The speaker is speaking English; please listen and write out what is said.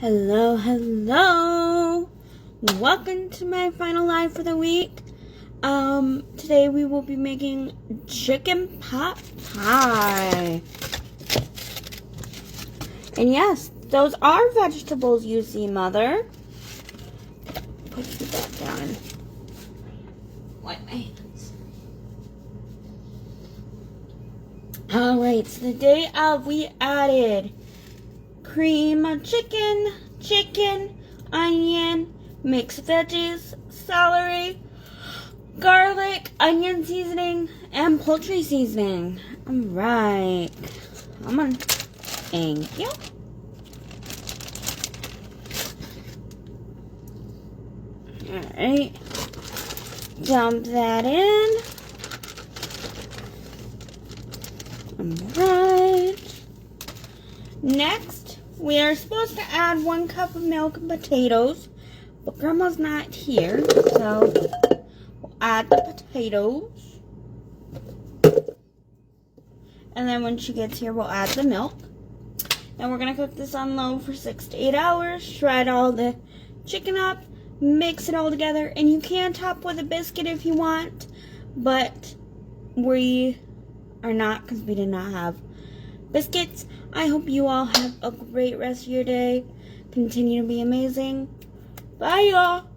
Hello, hello. Welcome to my final live for the week. Today we will be making chicken pot pie. And yes, those are vegetables you see, Mother. Put that down. Wipe my hands. Alright, so the day of we added cream, chicken, onion, mixed veggies, celery, garlic, onion seasoning, and poultry seasoning. Alright. Come on. Thank you. Alright. Dump that in. Alright. Next, we are supposed to add 1 cup of milk and potatoes, but Grandma's not here, so we'll add the potatoes. And then when she gets here, we'll add the milk. Then we're going to cook this on low for 6 to 8 hours, shred all the chicken up, mix it all together, and you can top with a biscuit if you want, but we are not because we did not have biscuits. I hope you all have a great rest of your day. Continue to be amazing. Bye, y'all.